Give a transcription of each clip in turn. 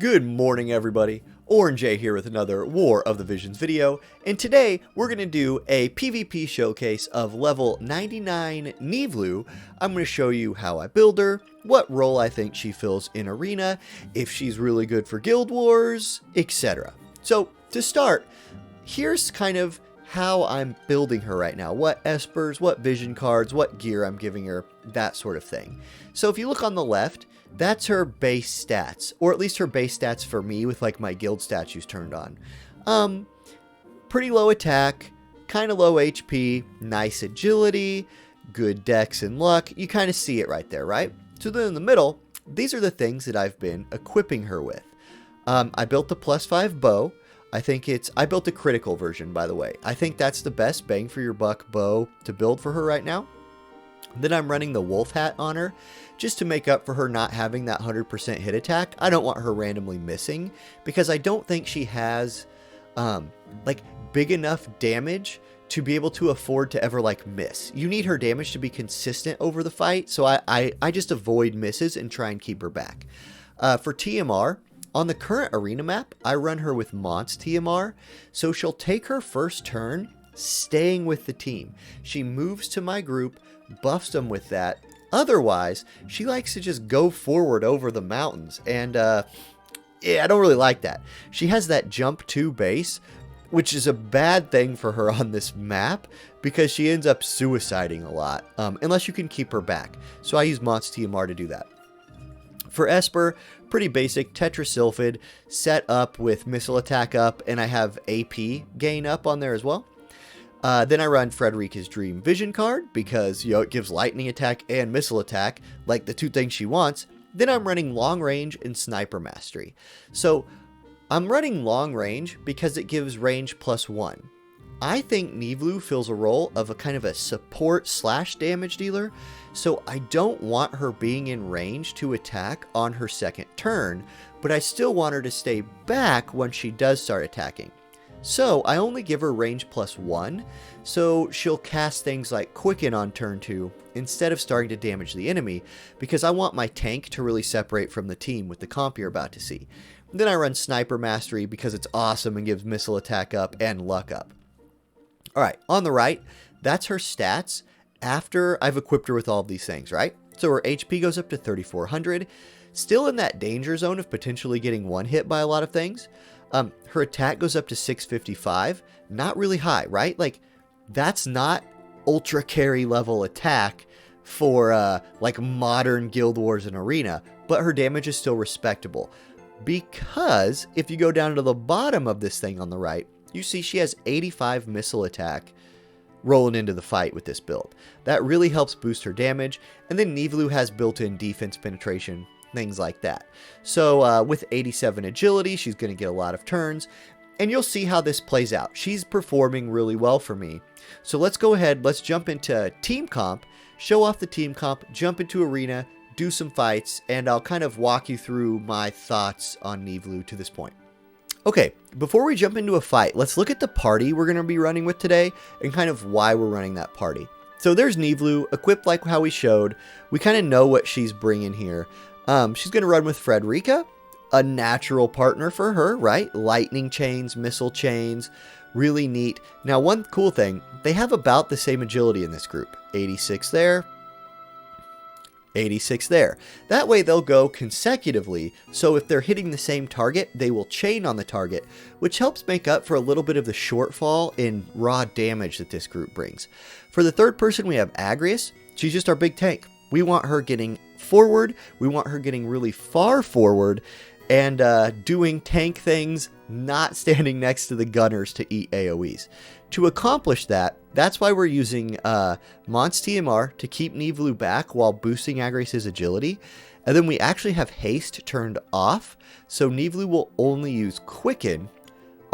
Good morning, everybody. Auronnj here with another War of the Visions video, and today we're going to do a PvP showcase of level 99 Niv'Lu. I'm going to show you how I build her, what role I think she fills in Arena, if she's really good for Guild Wars, etc. So, to start, here's kind of how I'm building her right now. What espers, what vision cards, what gear I'm giving her, that sort of thing. So if you look on the left, that's her base stats, or at least her base stats for me with like my guild statues turned on. Pretty low attack, kind of low HP, nice agility, good dex and luck. You kind of see it right there, right? So then in the middle, these are the things that I've been equipping her with. I built the +5 bow. I built a critical version, by the way. I think that's the best bang for your buck bow to build for her right now. Then I'm running the wolf hat on her, just to make up for her not having that 100% hit attack. I don't want her randomly missing, because I don't think she has, like, big enough damage to be able to afford to ever, like, miss. You need her damage to be consistent over the fight, so I just avoid misses and try and keep her back. For TMR, on the current arena map, I run her with Mont's TMR, so she'll take her first turn staying with the team. She moves to my group, buffs them with that. Otherwise, she likes to just go forward over the mountains, and yeah, I don't really like that. She has that jump 2 base, which is a bad thing for her on this map, because she ends up suiciding a lot, unless you can keep her back. So I use Mont's TMR to do that. For Esper, pretty basic, Tetrasilphid, set up with missile attack up, and I have AP gain up on there as well. Then I run Frederica's Dream Vision card, because, you know, it gives lightning attack and missile attack, like the two things she wants. Then I'm running Long Range and Sniper Mastery. So, I'm running Long Range because it gives range +1. I think Niv'Lu fills a role of a kind of a support / damage dealer, so I don't want her being in range to attack on her second turn, but I still want her to stay back when she does start attacking. So I only give her range +1, so she'll cast things like Quicken on turn 2 instead of starting to damage the enemy, because I want my tank to really separate from the team with the comp you're about to see. Then I run Sniper Mastery because it's awesome and gives missile attack up and luck up. Alright, on the right, that's her stats after I've equipped her with all of these things, right? So her HP goes up to 3,400, still in that danger zone of potentially getting one hit by a lot of things. Her attack goes up to 655, not really high, right? Like, that's not ultra carry level attack for like modern Guild Wars and Arena, but her damage is still respectable. Because if you go down to the bottom of this thing on the right, you see she has 85 missile attack rolling into the fight with this build. That really helps boost her damage, and then Niv'Lu has built-in defense penetration, things like that. So with 87 agility, she's going to get a lot of turns, and you'll see how this plays out. She's performing really well for me. So let's go ahead, let's jump into team comp, show off the team comp, jump into arena, do some fights, and I'll kind of walk you through my thoughts on Niv'Lu to this point. Okay, before we jump into a fight, let's look at the party we're going to be running with today and kind of why we're running that party. So there's Niv'Lu, equipped like how we showed. We kind of know what she's bringing here. She's going to run with Frederica, a natural partner for her, right? Lightning chains, missile chains, really neat. Now, one cool thing, they have about the same agility in this group. 86 there, 86 there. That way they'll go consecutively, so if they're hitting the same target, they will chain on the target, which helps make up for a little bit of the shortfall in raw damage that this group brings. For the third person, we have Agrius. She's just our big tank. We want her getting forward, we want her getting really far forward, and doing tank things, not standing next to the gunners to eat AoEs. To accomplish that, that's why we're using Mont's TMR to keep Niv'Lu back while boosting Agrius' agility. And then we actually have haste turned off, so Niv'Lu will only use Quicken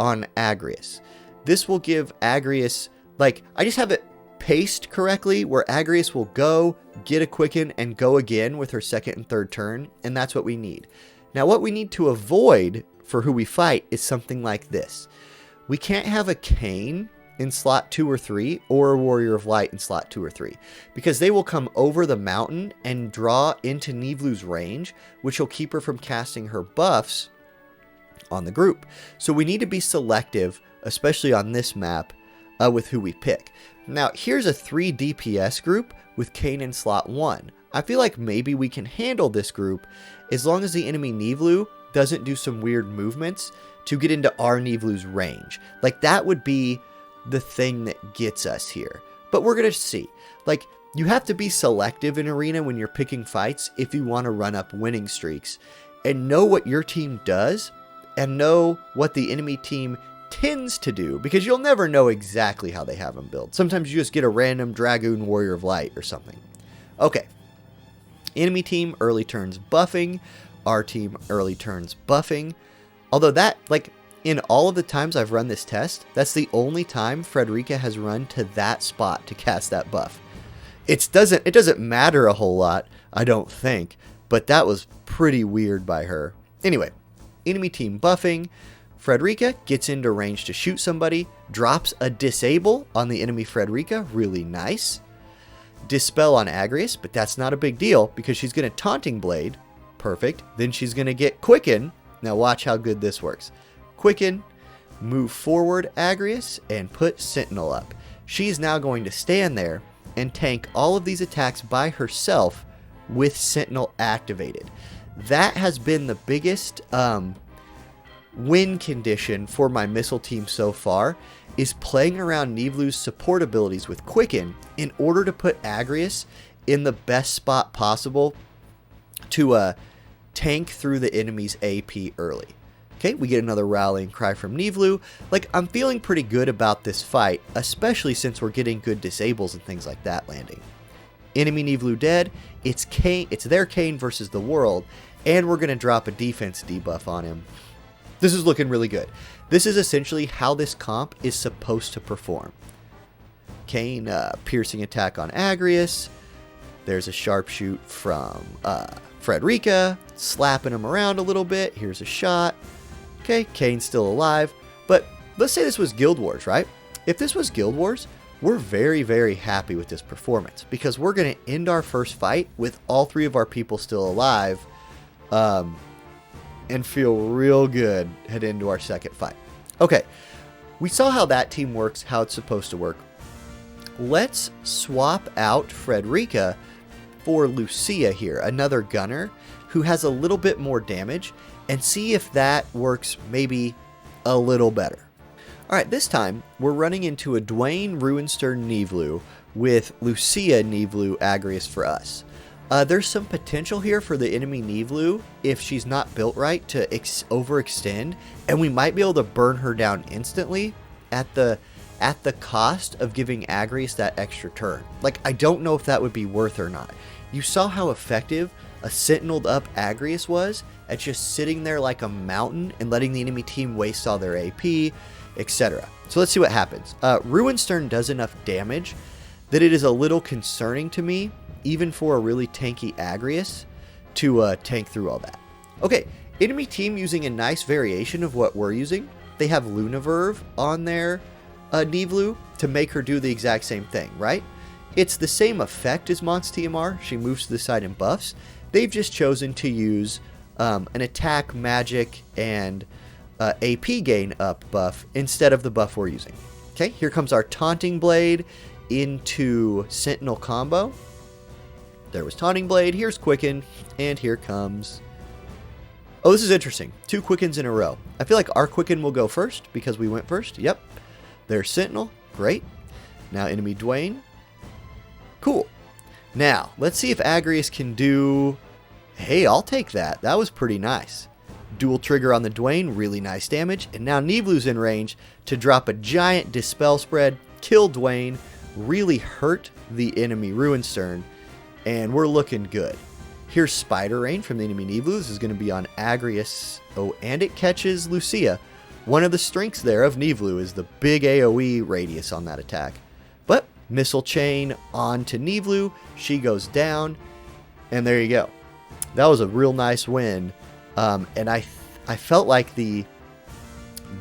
on Agrius. This will give Agrius, like, I just have it paced correctly where Agrius will go, get a Quicken, and go again with her second and third turn, and that's what we need. Now, what we need to avoid for who we fight is something like this. We can't have a Cain in slot 2 or 3, or a Warrior of Light in slot 2 or 3, because they will come over the mountain and draw into Niv'Lu's range, which will keep her from casting her buffs on the group. So we need to be selective, especially on this map, with who we pick. Now, here's a 3 DPS group with Kayn in slot 1. I feel like maybe we can handle this group as long as the enemy Niv'Lu doesn't do some weird movements to get into our Niv'Lu's range. Like, that would be the thing that gets us here. But we're going to see. Like, you have to be selective in Arena when you're picking fights if you want to run up winning streaks. And know what your team does, and know what the enemy team tends to do, because you'll never know exactly how they have them built. Sometimes you just get a random Dragoon Warrior of Light or something. Okay. Enemy team, early turns buffing. Our team, early turns buffing. Although that, like, in all of the times I've run this test, that's the only time Frederica has run to that spot to cast that buff. It doesn't matter a whole lot, I don't think, but that was pretty weird by her. Anyway, enemy team buffing. Frederica gets into range to shoot somebody, drops a disable on the enemy Frederica, really nice. Dispel on Agrius, but that's not a big deal because she's going to Taunting Blade, perfect. Then she's going to get Quicken. Now watch how good this works. Quicken, move forward Agrius, and put Sentinel up. She's now going to stand there and tank all of these attacks by herself with Sentinel activated. That has been the biggest win condition for my missile team so far, is playing around Niv'Lu's support abilities with Quicken in order to put Agrius in the best spot possible to tank through the enemy's AP early. Okay, we get another rallying cry from Niv'Lu. Like, I'm feeling pretty good about this fight, especially since we're getting good disables and things like that landing. Enemy Niv'Lu dead. It's their Kayn versus the world, and we're going to drop a defense debuff on him. This is looking really good. This is essentially how this comp is supposed to perform. Kayn, piercing attack on Agrius. There's a sharpshoot from Frederica, slapping him around a little bit. Here's a shot. Okay, Kayn's still alive. But let's say this was Guild Wars, right? If this was Guild Wars, we're very, very happy with this performance because we're going to end our first fight with all 3 of our people still alive. And feel real good head into our second fight. Okay, we saw how that team works, how it's supposed to work. Let's swap out Frederica for Lucia here, another gunner who has a little bit more damage, and see if that works maybe a little better. Alright, this time we're running into a Dwayne Ruinstern Niv'Lu with Lucia Niv'Lu Agrius for us. There's some potential here for the enemy Niv'Lu if she's not built right to overextend, and we might be able to burn her down instantly at the cost of giving Agrius that extra turn. Like, I don't know if that would be worth or not. You saw how effective a sentineled up Agrius was at just sitting there like a mountain and letting the enemy team waste all their AP, etc. So let's see what happens. Ruinstern does enough damage that it is a little concerning to me, even for a really tanky Agrius, to tank through all that. Okay, enemy team using a nice variation of what we're using. They have Lunaverve on their Niv'Lu to make her do the exact same thing, right? It's the same effect as Mons TMR. She moves to the side and buffs. They've just chosen to use an attack, magic, and AP gain up buff instead of the buff we're using. Okay, here comes our Taunting Blade into Sentinel combo. There was Taunting Blade, here's Quicken, and here comes... Oh, this is interesting. 2 Quickens in a row. I feel like our Quicken will go first because we went first. Yep. There's Sentinel. Great. Now enemy Dwayne. Cool. Now, let's see if Agrius can do... Hey, I'll take that. That was pretty nice. Dual trigger on the Dwayne, really nice damage. And now Niv'Lu's in range to drop a giant Dispel spread, kill Dwayne, really hurt the enemy Ruinstern, and we're looking good. Here's Spider Rain from the enemy Niv'Lu. This is going to be on Agrius. Oh, and it catches Lucia. One of the strengths there of Niv'Lu is the big AoE radius on that attack. But Missile Chain onto Niv'Lu. She goes down. And there you go. That was a real nice win. And I felt like the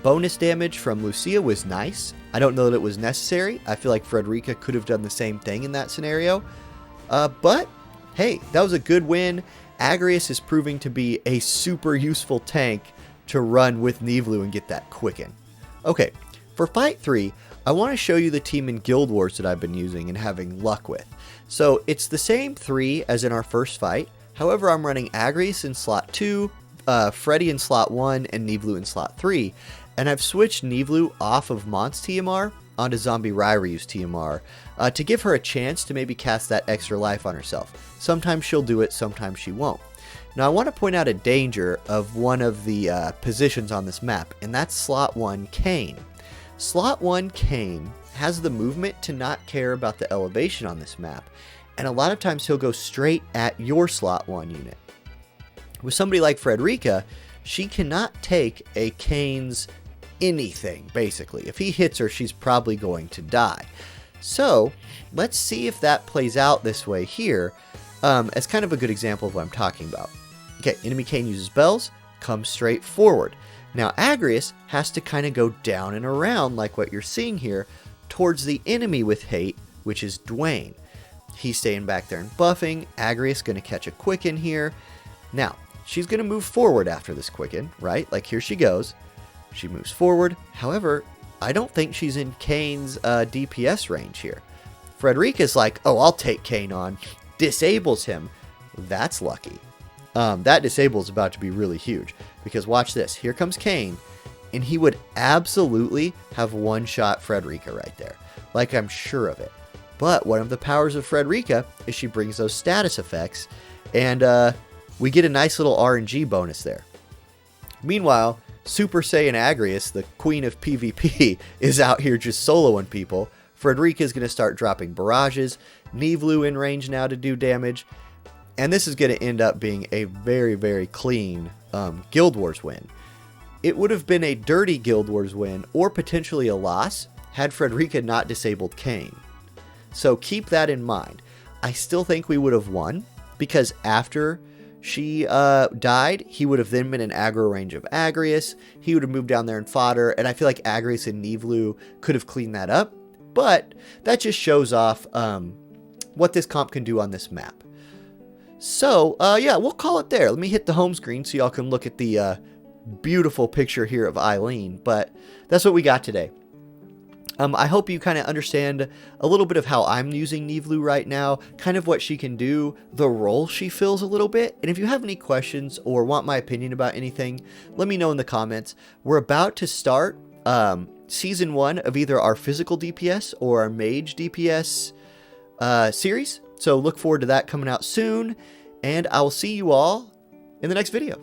bonus damage from Lucia was nice. I don't know that it was necessary. I feel like Frederica could have done the same thing in that scenario. But, hey, that was a good win. Agrius is proving to be a super useful tank to run with Niv'Lu and get that quicken. Okay, for Fight 3, I want to show you the team in Guild Wars that I've been using and having luck with. So it's the same 3 as in our first fight. However, I'm running Agrius in slot 2, Freddy in slot 1, and Niv'Lu in slot 3. And I've switched Niv'Lu off of Mont's TMR onto Zombie Ryryu's TMR to give her a chance to maybe cast that extra life on herself. Sometimes she'll do it, sometimes she won't. Now I want to point out a danger of one of the positions on this map, and that's slot 1 Kayn. Slot 1 Kayn has the movement to not care about the elevation on this map, and a lot of times he'll go straight at your slot 1 unit. With somebody like Frederica, she cannot take a Kayn's anything, basically. If he hits her, she's probably going to die. So let's see if that plays out this way here as kind of a good example of what I'm talking about. Okay, enemy Kayn uses bells, comes straight forward. Now Agrius has to kind of go down and around like what you're seeing here towards the enemy with hate, which is Dwayne. He's staying back there and buffing. Agrius going to catch a quicken here. Now, she's going to move forward after this quicken, right? Like here she goes. She moves forward. However, I don't think she's in Kayn's DPS range here. Frederica's like, oh, I'll take Kayn on. Disables him. That's lucky. That disable is about to be really huge. Because watch this. Here comes Kayn. And he would absolutely have one-shot Frederica right there. Like, I'm sure of it. But one of the powers of Frederica is she brings those status effects. And we get a nice little RNG bonus there. Meanwhile, Super Saiyan Agrius, the queen of PvP, is out here just soloing people. Frederica is going to start dropping barrages. Niv'Lu in range now to do damage. And this is going to end up being a very, very clean Guild Wars win. It would have been a dirty Guild Wars win, or potentially a loss, had Frederica not disabled Kayn. So keep that in mind. I still think we would have won, because after she died, he would have then been in aggro range of Agrius. He would have moved down there and fought her, and I feel like Agrius and Niv'Lu could have cleaned that up. But that just shows off what this comp can do on this map. So, yeah, we'll call it there. Let me hit the home screen so y'all can look at the beautiful picture here of Eileen. But that's what we got today. I hope you kind of understand a little bit of how I'm using Niv'Lu right now, kind of what she can do, the role she fills a little bit. And if you have any questions or want my opinion about anything, let me know in the comments. We're about to start Season 1 of either our physical DPS or our mage DPS series. So look forward to that coming out soon. And I will see you all in the next video.